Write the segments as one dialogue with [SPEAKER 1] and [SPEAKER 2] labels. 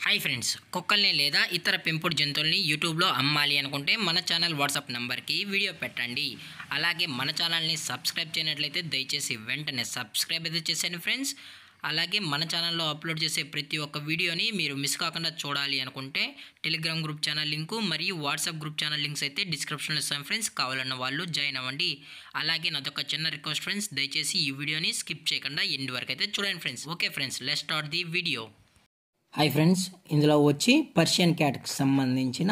[SPEAKER 1] Hi friends, కుక్కల్ని లేదా ఇతర పెంపుడు జంతువుల్ని యూట్యూబ్లో అమ్మాలి అనుకుంటే మన ఛానల్ వాట్సాప్ నెంబర్కి వీడియో పెట్టండి. అలాగే మన ఛానల్ని సబ్స్క్రైబ్ చేయనట్లయితే దయచేసి వెంటనే సబ్స్క్రైబ్ అయితే చేసేయండి ఫ్రెండ్స్. అలాగే మన ఛానల్లో అప్లోడ్ చేసే ప్రతి ఒక్క వీడియోని మీరు మిస్ కాకుండా చూడాలి అనుకుంటే టెలిగ్రామ్ గ్రూప్ ఛానల్ లింకు మరియు వాట్సాప్ గ్రూప్ ఛానల్ లింక్స్ అయితే డిస్క్రిప్షన్లో ఇస్తాం ఫ్రెండ్స్. కావాలన్న వాళ్ళు జాయిన్ అవ్వండి. అలాగే నాదొక చిన్న రిక్వెస్ట్ ఫ్రెండ్స్, దయచేసి ఈ వీడియోని స్కిప్ చేయకుండా ఎండ్ వరకు అయితే చూడండి friends. Okay friends, let's start the video.
[SPEAKER 2] Hi friends, ఇందులో వచ్చి పర్షియన్ క్యాట్కి సంబంధించిన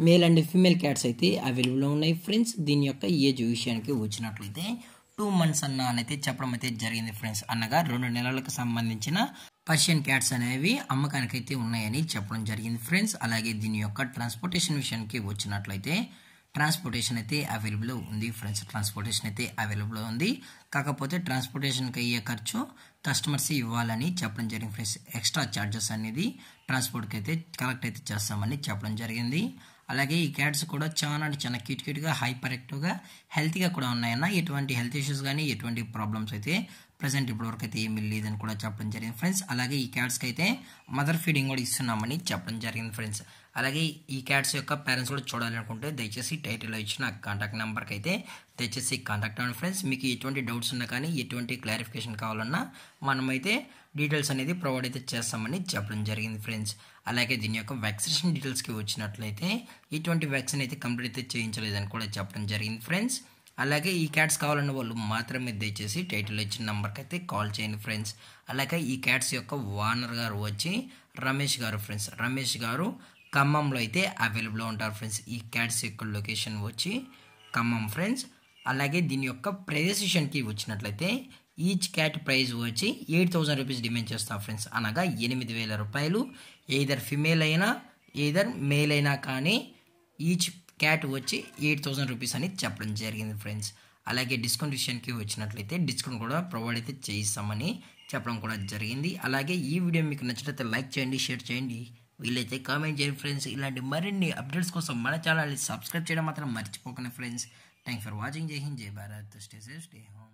[SPEAKER 2] మేల్ అండ్ ఫీమేల్ క్యాట్స్ అయితే అవైలబుల్లో ఉన్నాయి ఫ్రెండ్స్. దీని యొక్క ఏజ్ విషయానికి వచ్చినట్లయితే 2 months అయితే చెప్పడం అయితే జరిగింది ఫ్రెండ్స్. అనగా 2 నెలలకు సంబంధించిన పర్షియన్ క్యాట్స్ అనేవి అమ్మకానికి అయితే ఉన్నాయని చెప్పడం జరిగింది ఫ్రెండ్స్. అలాగే దీని యొక్క ట్రాన్స్పోర్టేషన్ విషయానికి వచ్చినట్లయితే ట్రాన్స్పోర్టేషన్ అయితే అవైలబుల్ ఉంది ఫ్రెండ్స్. ట్రాన్స్పోర్టేషన్ అయితే అవైలబుల్ ఉంది. కాకపోతే ట్రాన్స్పోర్టేషన్కి అయ్యే ఖర్చు కస్టమర్స్ ఇవ్వాలని చెప్పడం జరిగింది ఫ్రెండ్స్. ఎక్స్ట్రా ఛార్జెస్ అనేది ట్రాన్స్పోర్ట్కి అయితే కలెక్ట్ అయితే చేస్తామని చెప్పడం జరిగింది. అలాగే ఈ క్యాట్స్ కూడా చాలా క్యూట్గా హైపర్ యాక్టివ్గా హెల్తీగా కూడా ఉన్నాయన్న. ఎటువంటి హెల్త్ ఇష్యూస్ కానీ ఎటువంటి ప్రాబ్లమ్స్ అయితే ప్రజెంట్ ఇప్పటివరకు అయితే ఏమీ లేదని కూడా చెప్పడం జరిగింది ఫ్రెండ్స్. అలాగే ఈ క్యాట్స్కి అయితే మదర్ ఫీడింగ్ కూడా ఇస్తున్నామని చెప్పడం జరిగింది ఫ్రెండ్స్. అలాగే ఈ క్యాట్స్ యొక్క పేరెంట్స్ కూడా చూడాలనుకుంటే దయచేసి టైటిల్లో ఇచ్చిన కాంటాక్ట్ నెంబర్కి అయితే దయచేసి కాంటాక్ట్ అవ్వండి ఫ్రెండ్స్. మీకు ఎటువంటి డౌట్స్ ఉన్నా కానీ ఎటువంటి క్లారిఫికేషన్ కావాలన్నా మనమైతే డీటెయిల్స్ అనేది ప్రొవైడ్ అయితే చేస్తామని చెప్పడం జరిగింది ఫ్రెండ్స్. అలాగే దీని యొక్క వ్యాక్సినేషన్ డీటెయిల్స్కి వచ్చినట్లయితే ఎటువంటి వ్యాక్సిన్ అయితే కంప్లీట్ అయితే చేయించలేదని కూడా చెప్పడం జరిగింది ఫ్రెండ్స్. అలాగే ఈ క్యాట్స్ కావాలన్న వాళ్ళు మాత్రమే దయచేసి టైటిల్లో ఇచ్చిన నెంబర్కి అయితే కాల్ చేయండి ఫ్రెండ్స్. అలాగే ఈ క్యాట్స్ యొక్క ఓనర్ గారు వచ్చి రమేష్ గారు ఫ్రెండ్స్. రమేష్ గారు ఖమ్మంలో అయితే అవైలబుల్లో ఉంటారు ఫ్రెండ్స్. ఈ క్యాట్స్ యొక్క లొకేషన్ వచ్చి ఖమ్మం ఫ్రెండ్స్. అలాగే దీని యొక్క ప్రైజెస్ విషయానికి వచ్చినట్లయితే ఈచ్ క్యాట్ ప్రైస్ వచ్చి 8,000 రూపీస్ డిమాండ్ చేస్తాం ఫ్రెండ్స్. అనగా 8,000 రూపాయలు. ఎయిదర్ ఫిమేల్ అయినా ఎయిదర్ మేల్ అయినా కానీ ఈచ్ క్యాట్ వచ్చి 8,000 రూపీస్ అని చెప్పడం జరిగింది ఫ్రెండ్స్. అలాగే డిస్కౌంట్ విషయానికి వచ్చినట్లయితే డిస్కౌంట్ కూడా ప్రొవైడ్ అయితే చేయిస్తామని చెప్పడం కూడా జరిగింది. అలాగే ఈ వీడియో మీకు నచ్చినట్లయితే లైక్ చేయండి, షేర్ చేయండి, వీలైతే కామెంట్ చేయండి ఫ్రెండ్స్. ఇలాంటి మరిన్ని అప్డేట్స్ కోసం మన ఛానల్ని సబ్స్క్రైబ్ చేయడం మాత్రం మర్చిపోకండి ఫ్రెండ్స్. Thanks for watching. జై హింద్, జై Bharat, stay safe, stay home.